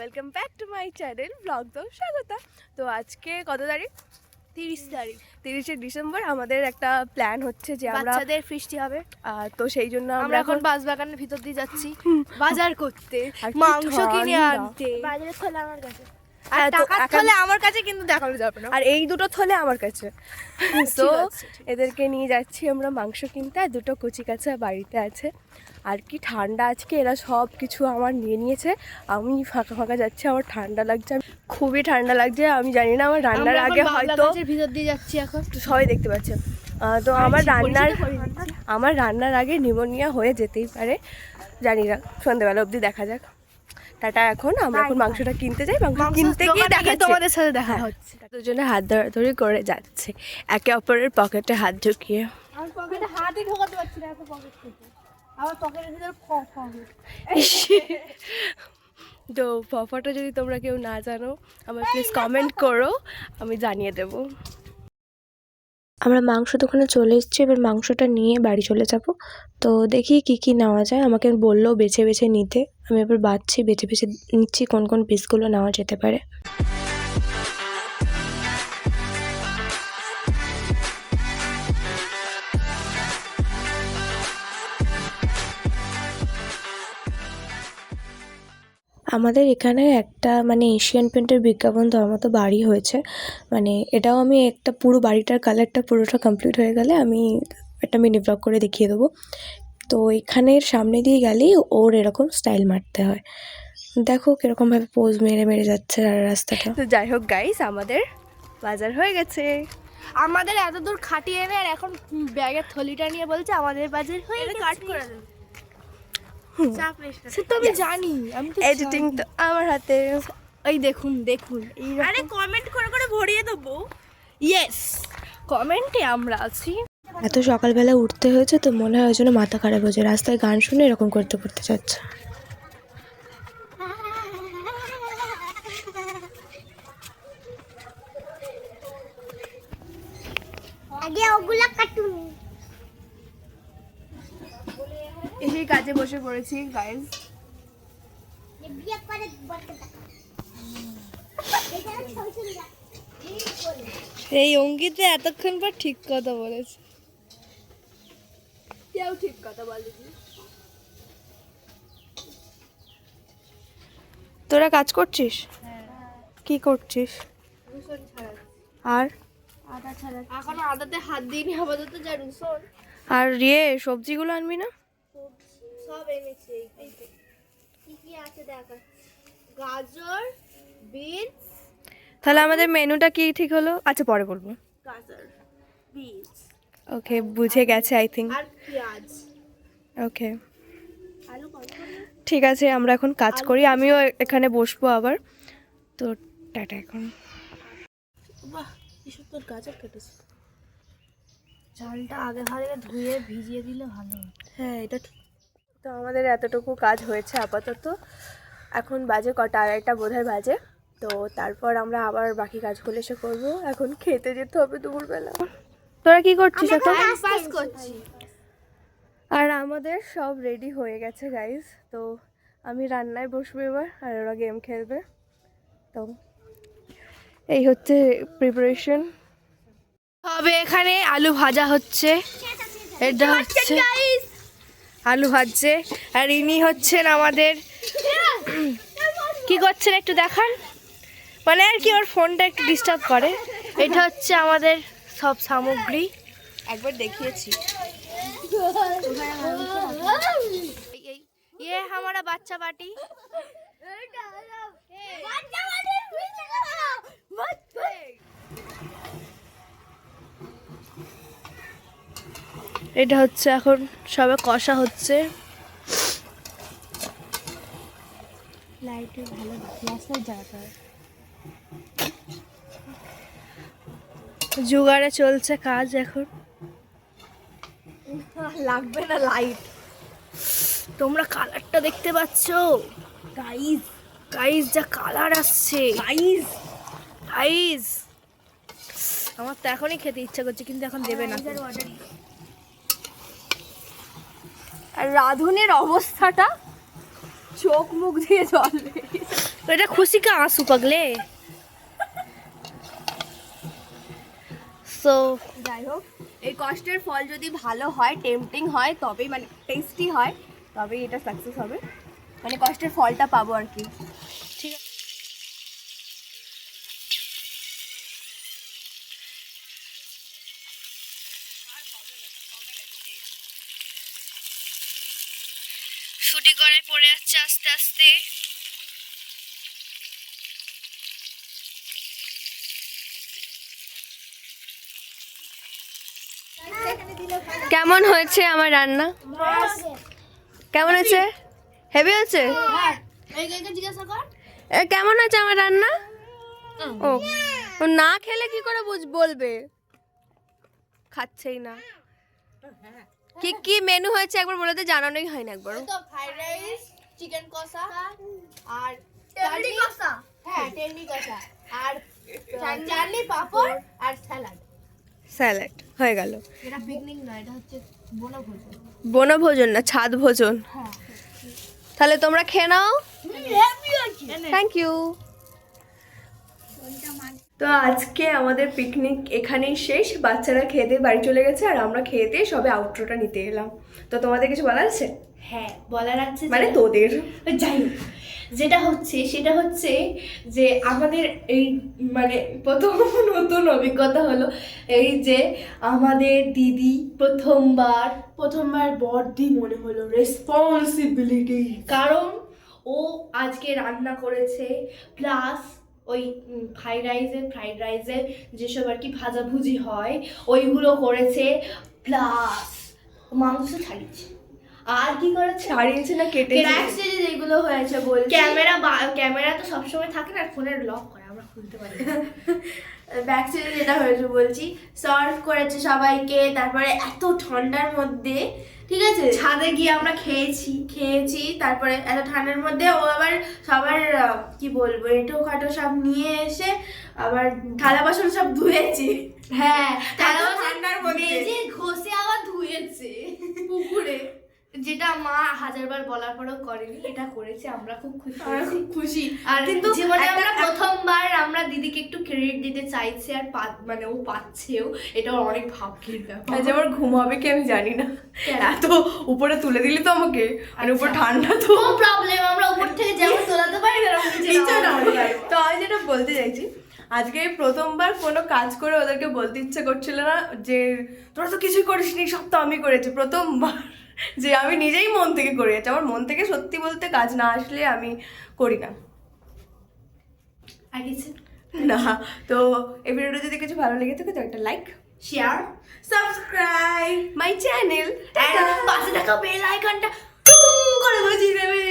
Welcome back to my channel blog তো স্বাগতা। তো আজকে কত তারিখ? 30 ডিসেম্বর। আমাদের একটা প্ল্যান হচ্ছে যে আমরা বাচ্চাদের ফিস্টি হবে। তো সেই জন্য আমরা এখন বাঁশবাগানের ভিতর দিয়ে যাচ্ছি বাজার করতে, মাংস কিনে আনতে। বাজারের থলে আমার কাছে, আর টাকার থলে আমার কাছে, কিন্তু দেখানো যাবে না। আর এই দুটো থলে আমার কাছে। তো এদেরকে নিয়ে যাচ্ছি আমরা মাংস কিনতে। আর দুটো কচি কাঁচা বাড়িতে আছে। আর কি ঠান্ডা আজকে, এরা সব কিছু আমার নিয়ে নিয়েছে। আমি ফাঁকা ফাঁকা যাচ্ছি, আমার ঠান্ডা লাগছে, খুবই ঠান্ডা লাগছে। আমি জানি না আমার রান্নার আগে হয়তো ভিতর দিয়ে যাচ্ছি এখন, সবাই দেখতে পাচ্ছে। তো আমার রান্নার আগে নিউমোনিয়া হয়ে যেতেই পারে, জানি না, সন্ধ্যেবেলা অবধি দেখা যাক। টাটা। এখন আমরা এখন মাংসটা কিনতে যাই, মাংস কিনতে গিয়ে তোমাদের সাথে দেখা হচ্ছে। দুজনে হাত ধরাধরি করে যাচ্ছে, একে অপরের পকেটে হাত ঢুকিয়ে। আমি পকেটে হাতই ঢোকাতে পারছি না, এত পকেট থেকে আমার পকেটের ভিতর তো ফফাটা যদি তোমরা কেউ না জানো, আমার প্লিজ কমেন্ট করো, আমি জানিয়ে দেবো। আমরা মাংস দোকানে চলে এসেছি, এবার মাংসটা নিয়ে বাড়ি চলে যাব। তো দেখি কি কি নেওয়া যায়, আমাকে বললো বেছে বেছে নিতে। আমি এবার বেছে বেছে নিচ্ছি কোন কোন পিসগুলো নেওয়া যেতে পারে। আমাদের এখানে একটা এশিয়ান পেন্টের বিজ্ঞাপন দেওয়ার মতো বাড়ি হয়েছে। এটাও আমি একটা পুরো বাড়িটার কালারটা পুরোটা কমপ্লিট হয়ে গেলে আমি একটা মিনি ব্লগ করে দেখিয়ে দেবো। তো এখানের সামনে দিয়ে গেলেই ওর এরকম স্টাইল মারতে হয়। দেখো কীরকমভাবে পোজ মেরে মেরে যাচ্ছে রাস্তাটা। তো যাই হোক গাইস, আমাদের বাজার হয়ে গেছে। আমাদের এত দূর খাটিয়ে এনে আর এখন ব্যাগের থলিটা নিয়ে বলছে আমাদের বাজার হয়ে গেছে। কাট করে দেবে, সে তো আমি জানি, আমি তো এডিটিং তো আমার হাতে। এই দেখুন, আরে কমেন্ট করে করে ভরিয়ে দেবো। ইয়েস, কমেন্টে আমরা আছি। এত সকালবেলা উঠতে হয়েছে তো মনে হয় ওই জন্য মাথা খারাপ হয়েছে, রাস্তায় গান শুনে এরকম করতে করতে যাচ্ছে। এই কাজে বসে পড়েছি গাইস। এই অঙ্কিতে এতক্ষণ পর ঠিক কথা বলেছে। কেউ ঠিক কথা বলেছি। তোরা কাজ করছিস? কি করছিস? আর এখনো আদাতে হাত দিইনি, আপাতত যা রসুন আর সবজিগুলো আনবি না? সব এনেছি। কি কি আছে দেখা, গাজর, বিনস। তাহলে আমাদের মেনুটা কি ঠিক হলো? আচ্ছা পরে বলবো। গাজর, বিনস, ওকে, বুঝে গেছে আই থিঙ্ক। আর পেঁয়াজ। ওকে আলু কত? ঠিক আছে, আমরা এখন কাজ করি, আমিও এখানে বসবো আবার। তো টাটা এখন। বাহ, কি সুন্দর গাজর কেটেছে। চালটা আগে ভাগে ধুয়ে ভিজিয়ে দিলে ভালো। হ্যাঁ, এটা ঠিক। তো আমাদের এতটুকু কাজ হয়েছে আপাতত। এখন বাজে কটা? 2:30 বোধহয় বাজে। তো তারপর আমরা আবার বাকি কাজগুলো এসে করবো। এখন খেতে যেতে হবে দুপুরবেলা। তোরা কি করছিস এখন? পাস করছি। আর আমাদের সব রেডি হয়ে গেছে গাইস। তো আমি রান্নায় বসবো এবার, আর ওরা গেম খেলবে। তো এই হচ্ছে প্রিপারেশন। হবে এখানে আলু ভাজা হচ্ছে, এটা হচ্ছে আলু ভাজছে। আর ইনি হচ্ছেন আমাদের, কি করছেন একটু দেখান, আর কি ওর ফোনটা একটু ডিস্টার্ব করে। এটা হচ্ছে আমাদের সব সামগ্রী, একবার দেখিয়েছি। ये हमारा बच्चा बाटी। এটা হচ্ছে এখন সবে কষা হচ্ছে। লাইটে ভালো গ্লাসে জায়গা জোগাড়ে চলছে কাজ এখন। লাগবে না লাইট, তোমরা কালারটা দেখতে পাচ্ছ গাইস? গাইস যা কালার আসছে গাইস, গাইস আমার তো এখনই খেতে ইচ্ছা করছে, কিন্তু এখন দেবে না। আর রাঁধুনের অবস্থাটা, চোখ মুখ দিয়ে জল বেরিয়েছে। এটা খুশি কা आंसू पगले সো যাই হোক, এই কষ্টের ফল যদি ভালো হয়, টেম্পটিং হয়, তবেই মানে টেস্টি হয়, তবেই এটা সাকসেস হবে, মানে কষ্টের ফলটা পাবো আর কি। ঠিক আছে। শুটি করে পড়ে যাচ্ছে আস্তে আস্তে। কেমন হয়েছে আমার রান্না? কেমন হয়েছে? হেভি হয়েছে? কেমন হয়েছে আমার রান্না? ও ও না খেলে কি করে বলবে? খাচ্ছেই না। কি কি মেনু হয়েছে একবার বলে দে, জানানোই হয় না একবার। তো ফ্রাইড রাইস, চিকেন কষা আর টেন্ডি কষা। হ্যাঁ, টেন্ডি কষা আর চাটনি, পাপড় আর স্যালাড। স্যালাড হয়ে গেল। এটা পিকনিক না, এটা হচ্ছে বনভোজন। বনভোজন না, ছাদ ভোজন। তাহলে তোমরা খেয়ে নাও। Thank you. তো আজকে আমাদের পিকনিক এখানেই শেষ। বাচ্চারা খেয়ে দিয়ে বাড়ি চলে গেছে আর আমরা খেয়ে দিয়ে সবে আউটরোটা নিতে এলাম। তো তোমাদের কিছু বলার আছে? হ্যাঁ, বলার আছে মানে তোদের যাই হোক, যেটা হচ্ছে সেটা হচ্ছে যে আমাদের এই মানে প্রথম নতুন অভিজ্ঞতা হলো এই যে আমাদের দিদি প্রথমবার বড়দি মনে হলো, রেসপন্সিবিলিটি, কারণ ও আজকে রান্না করেছে, প্লাস ওই ফ্রাইড রাইসে যেসব আর কি ভাজাভুজি হয় ওইগুলো করেছে, প্লাস মাংস ছাড়িয়েছে। আর কি করেছে? ছাড়িয়েছে না কেটে? ব্যাকস্টেজে যেগুলো হয়েছে বলছি, ক্যামেরা তো সবসময় থাকে না, ফোনের লক করে আমরা খুলতে পারি না। ব্যাকস্টেজে যেটা হয়েছে বলছি, সার্ভ করেছে সবাইকে, তারপরে এত ঠান্ডার মধ্যে, ঠিক আছে, ছাদে গিয়ে আমরা খেয়েছি, তারপরে এত ঠান্ডার মধ্যে ও আবার সবার কি বলবো এঁটো খাটো সব নিয়ে এসে আবার থালা বাসন সব ধুয়েছে। হ্যাঁ, ঠান্ডার মধ্যে ঘষে আবার ধুয়েছে পুকুরে, যেটা মা হাজারবার বলার পরেও করেনি, এটা করেছে। আমরা খুব খুশি। আর কিন্তু জীবনে আমরা প্রথমবার আমরা দিদিকে একটু ক্রেডিট দিতে চাইছি, আর মানে ও পাচ্ছেও, এটা অনেক ভাগ্যের ব্যাপার। আজ আমার ঘুম হবে কি আমি জানি না, এত উপরে তুলে দিলি তো আমাকে, মানে উপর ঠান্ডা তো প্রবলেম, আমরা উপর থেকে যেমন তোলাতে পারি না নিচে নামাতে পারি। তো আমি যেটা বলতে চাইছি, আজকে প্রথমবার কোনো কাজ করে ওদেরকে বলতে ইচ্ছে করছিল না যে তোরা তো কিছুই করিসনি, সব তো আমি করেছি। প্রথমবার যে আমি নিজেই মন থেকে করে যাচ্ছি। আমার মন থেকে সত্যি বলতে কাজ না আসলে আমি করি না। আর কিছু না, তো এই ভিডিওটা যদি কিছু ভালো লেগে থাকে তো একটা like, share, subscribe my channel, পাশে থাকা বেল আইকনটা টুং করে বাজিয়ে দেবে।